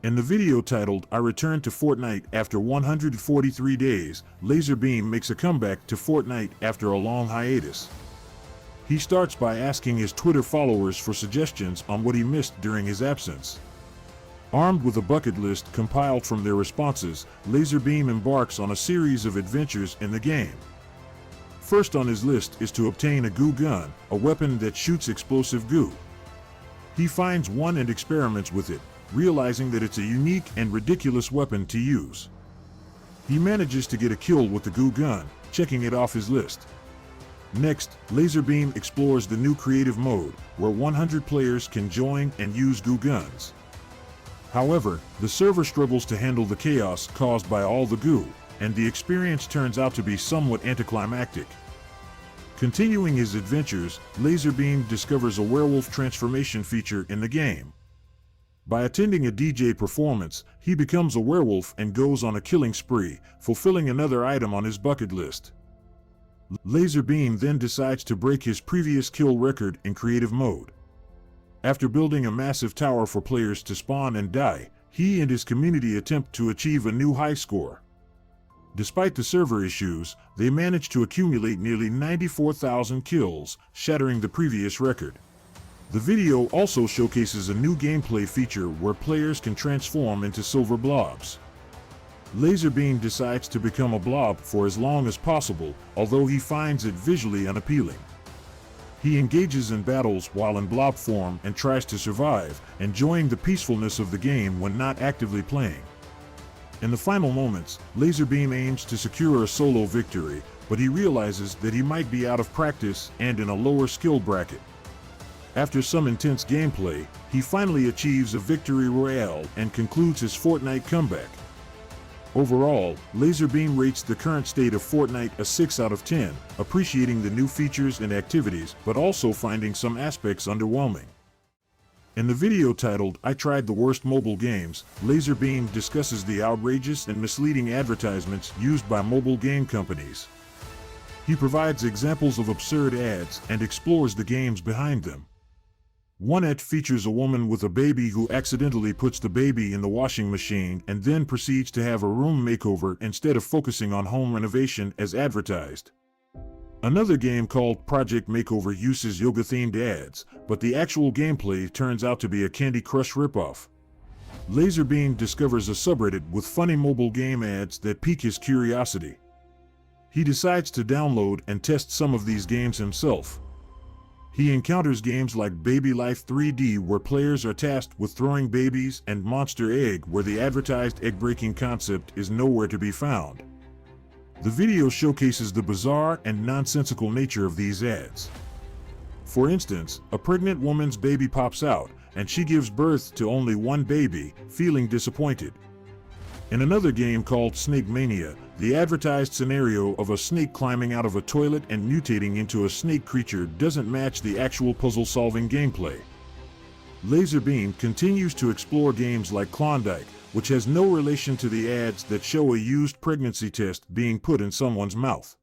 In the video titled, "I Returned to Fortnite After 143 Days, LazarBeam makes a comeback to Fortnite after a long hiatus." He starts by asking his Twitter followers for suggestions on what he missed during his absence. Armed with a bucket list compiled from their responses, LazarBeam embarks on a series of adventures in the game. First on his list is to obtain a goo gun, a weapon that shoots explosive goo. He finds one and experiments with it, realizing that it's a unique and ridiculous weapon to use. He manages to get a kill with the goo gun, checking it off his list. Next, LazarBeam explores the new creative mode, where 100 players can join and use goo guns. However, the server struggles to handle the chaos caused by all the goo, and the experience turns out to be somewhat anticlimactic. Continuing his adventures, LazarBeam discovers a werewolf transformation feature in the game. By attending a DJ performance, he becomes a werewolf and goes on a killing spree, fulfilling another item on his bucket list. LazarBeam then decides to break his previous kill record in creative mode. After building a massive tower for players to spawn and die, he and his community attempt to achieve a new high score. Despite the server issues, they manage to accumulate nearly 94,000 kills, shattering the previous record. The video also showcases a new gameplay feature where players can transform into silver blobs. LazarBeam decides to become a blob for as long as possible, although he finds it visually unappealing. He engages in battles while in blob form and tries to survive, enjoying the peacefulness of the game when not actively playing. In the final moments, LazarBeam aims to secure a solo victory, but he realizes that he might be out of practice and in a lower skill bracket. After some intense gameplay, he finally achieves a victory royale and concludes his Fortnite comeback. Overall, LazarBeam rates the current state of Fortnite a 6 out of 10, appreciating the new features and activities, but also finding some aspects underwhelming. In the video titled, "I Tried the Worst Mobile Games," LazarBeam discusses the outrageous and misleading advertisements used by mobile game companies. He provides examples of absurd ads and explores the games behind them. One ad features a woman with a baby who accidentally puts the baby in the washing machine and then proceeds to have a room makeover instead of focusing on home renovation as advertised. Another game called Project Makeover uses yoga-themed ads, but the actual gameplay turns out to be a Candy Crush ripoff. LazarBeam discovers a subreddit with funny mobile game ads that pique his curiosity. He decides to download and test some of these games himself. He encounters games like Baby Life 3D where players are tasked with throwing babies and Monster Egg where the advertised egg-breaking concept is nowhere to be found. The video showcases the bizarre and nonsensical nature of these ads. For instance, a pregnant woman's baby pops out, and she gives birth to only one baby, feeling disappointed. In another game called Snake Mania, the advertised scenario of a snake climbing out of a toilet and mutating into a snake creature doesn't match the actual puzzle-solving gameplay. LazarBeam continues to explore games like Klondike, which has no relation to the ads that show a used pregnancy test being put in someone's mouth.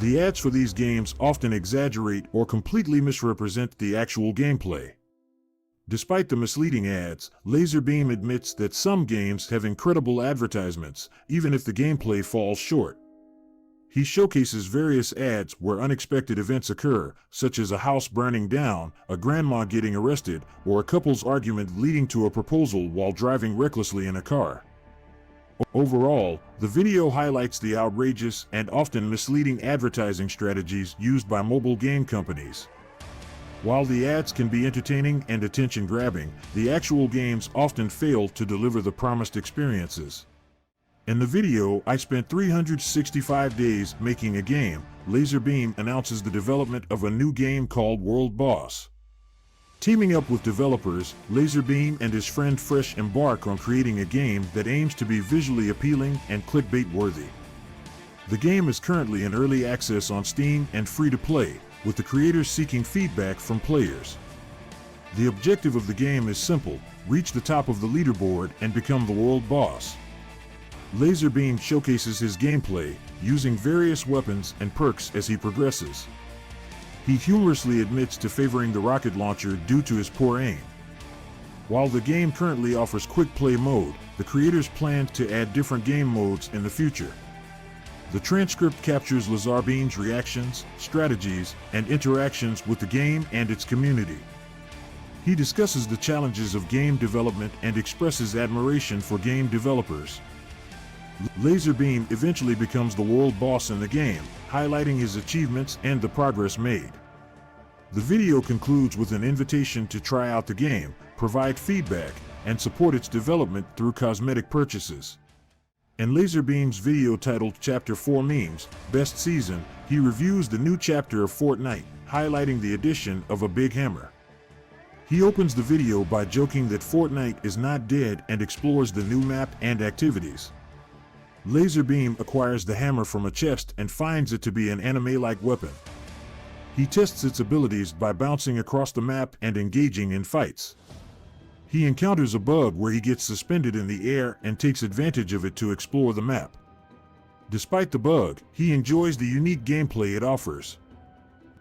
The ads for these games often exaggerate or completely misrepresent the actual gameplay. Despite the misleading ads, LazarBeam admits that some games have incredible advertisements, even if the gameplay falls short. He showcases various ads where unexpected events occur, such as a house burning down, a grandma getting arrested, or a couple's argument leading to a proposal while driving recklessly in a car. Overall, the video highlights the outrageous and often misleading advertising strategies used by mobile game companies. While the ads can be entertaining and attention-grabbing, the actual games often fail to deliver the promised experiences. In the video, "I Spent 365 Days Making a Game," LazarBeam announces the development of a new game called World Boss. Teaming up with developers, LazarBeam and his friend Fresh embark on creating a game that aims to be visually appealing and clickbait-worthy. The game is currently in early access on Steam and free to play, with the creators seeking feedback from players. The objective of the game is simple: reach the top of the leaderboard and become the world boss. LazarBeam showcases his gameplay, using various weapons and perks as he progresses. He humorously admits to favoring the rocket launcher due to his poor aim. While the game currently offers quick play mode, the creators plan to add different game modes in the future. The transcript captures LazarBeam's reactions, strategies, and interactions with the game and its community. He discusses the challenges of game development and expresses admiration for game developers. LazarBeam eventually becomes the world boss in the game, highlighting his achievements and the progress made. The video concludes with an invitation to try out the game, provide feedback, and support its development through cosmetic purchases. In LazarBeam's video titled Chapter 4 Memes, Best Season, he reviews the new chapter of Fortnite, highlighting the addition of a big hammer. He opens the video by joking that Fortnite is not dead and explores the new map and activities. LazarBeam acquires the hammer from a chest and finds it to be an anime-like weapon. He tests its abilities by bouncing across the map and engaging in fights. He encounters a bug where he gets suspended in the air and takes advantage of it to explore the map. Despite the bug, he enjoys the unique gameplay it offers.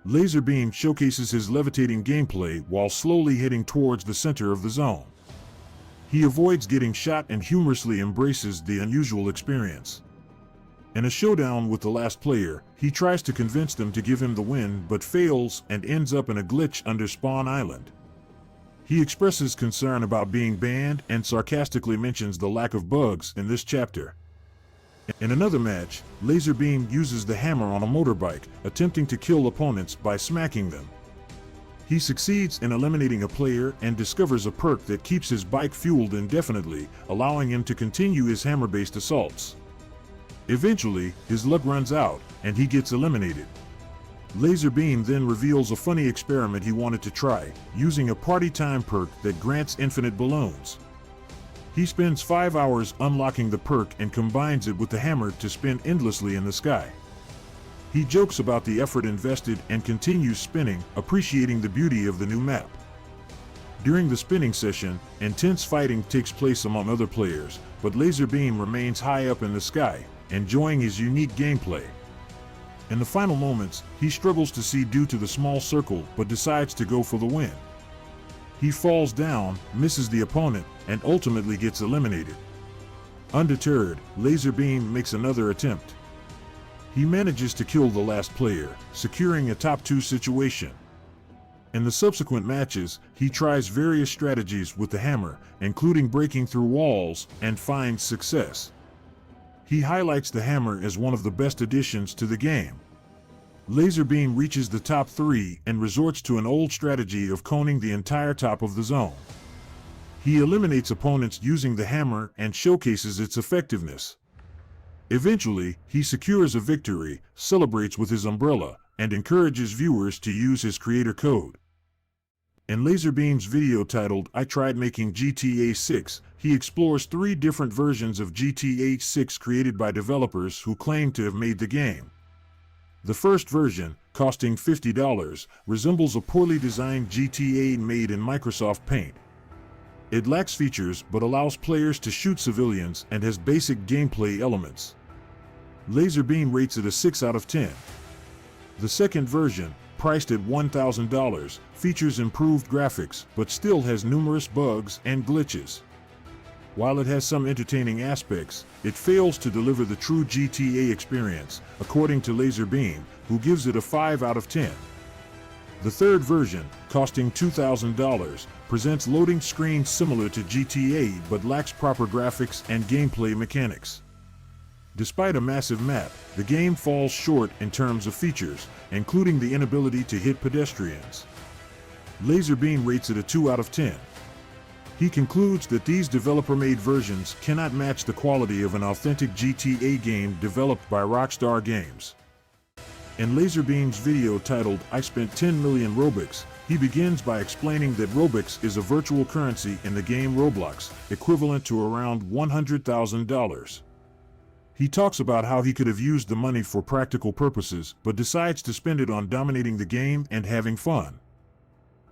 LazarBeam showcases his levitating gameplay while slowly heading towards the center of the zone. He avoids getting shot and humorously embraces the unusual experience. In a showdown with the last player, he tries to convince them to give him the win but fails and ends up in a glitch under Spawn Island. He expresses concern about being banned and sarcastically mentions the lack of bugs in this chapter. In another match, LazarBeam uses the hammer on a motorbike, attempting to kill opponents by smacking them. He succeeds in eliminating a player and discovers a perk that keeps his bike fueled indefinitely, allowing him to continue his hammer-based assaults. Eventually, his luck runs out, and he gets eliminated. LazarBeam then reveals a funny experiment he wanted to try, using a party time perk that grants infinite balloons. He spends 5 hours unlocking the perk and combines it with the hammer to spin endlessly in the sky. He jokes about the effort invested and continues spinning, appreciating the beauty of the new map. During the spinning session, intense fighting takes place among other players, but LazarBeam remains high up in the sky, enjoying his unique gameplay. In the final moments, he struggles to see due to the small circle but decides to go for the win. He falls down, misses the opponent, and ultimately gets eliminated. Undeterred, LazarBeam makes another attempt. He manages to kill the last player, securing a top 2 situation. In the subsequent matches, he tries various strategies with the hammer, including breaking through walls, and finds success. He highlights the hammer as one of the best additions to the game. LazarBeam reaches the top 3 and resorts to an old strategy of coning the entire top of the zone. He eliminates opponents using the hammer and showcases its effectiveness. Eventually, he secures a victory, celebrates with his umbrella, and encourages viewers to use his creator code. In LazarBeam's video titled I Tried Making GTA 6, he explores 3 different versions of GTA 6 created by developers who claim to have made the game. The first version, costing $50, resembles a poorly designed GTA made in Microsoft Paint. It lacks features but allows players to shoot civilians and has basic gameplay elements. LazarBeam rates it a 6 out of 10. The second version, priced at $1,000, features improved graphics but still has numerous bugs and glitches. While it has some entertaining aspects, it fails to deliver the true GTA experience, according to LazarBeam, who gives it a 5 out of 10. The third version, costing $2,000, presents loading screens similar to GTA but lacks proper graphics and gameplay mechanics. Despite a massive map, the game falls short in terms of features, including the inability to hit pedestrians. LazarBeam rates it a 2 out of 10. He concludes that these developer-made versions cannot match the quality of an authentic GTA game developed by Rockstar Games. In LazarBeam's video titled I Spent 10 Million Robux, he begins by explaining that Robux is a virtual currency in the game Roblox, equivalent to around $100,000. He talks about how he could have used the money for practical purposes, but decides to spend it on dominating the game and having fun.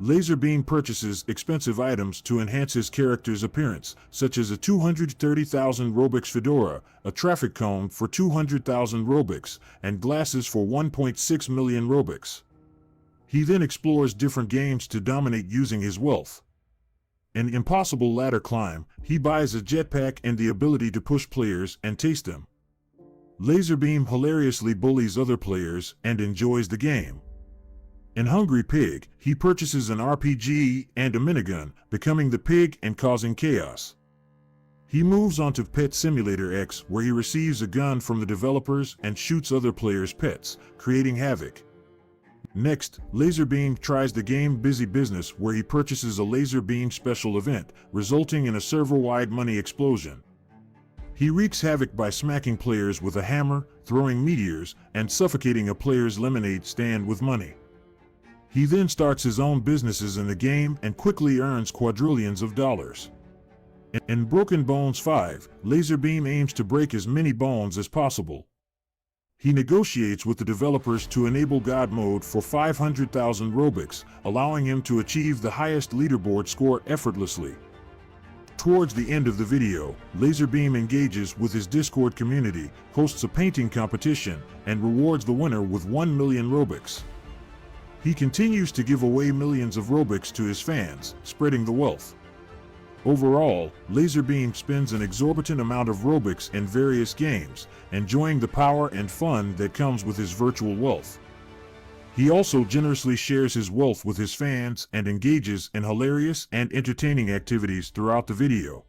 LazarBeam purchases expensive items to enhance his character's appearance, such as a 230,000 Robux fedora, a traffic cone for 200,000 Robux, and glasses for 1.6 million Robux. He then explores different games to dominate using his wealth. An impossible ladder climb, he buys a jetpack and the ability to push players and taste them. LazarBeam hilariously bullies other players and enjoys the game. An hungry pig, he purchases an RPG and a minigun, becoming the pig and causing chaos. He moves on to Pet Simulator X, where he receives a gun from the developers and shoots other players' pets, creating havoc. Next, LazarBeam tries the game Busy Business, where he purchases a LazarBeam special event, resulting in a server-wide money explosion. He wreaks havoc by smacking players with a hammer, throwing meteors, and suffocating a player's lemonade stand with money. He then starts his own businesses in the game and quickly earns quadrillions of dollars. In Broken Bones 5, LazarBeam aims to break as many bones as possible. He negotiates with the developers to enable God Mode for 500,000 Robux, allowing him to achieve the highest leaderboard score effortlessly. Towards the end of the video, LazarBeam engages with his Discord community, hosts a painting competition, and rewards the winner with 1 million Robux. He continues to give away millions of Robux to his fans, spreading the wealth. Overall, LazarBeam spends an exorbitant amount of Robux in various games, enjoying the power and fun that comes with his virtual wealth. He also generously shares his wealth with his fans and engages in hilarious and entertaining activities throughout the video.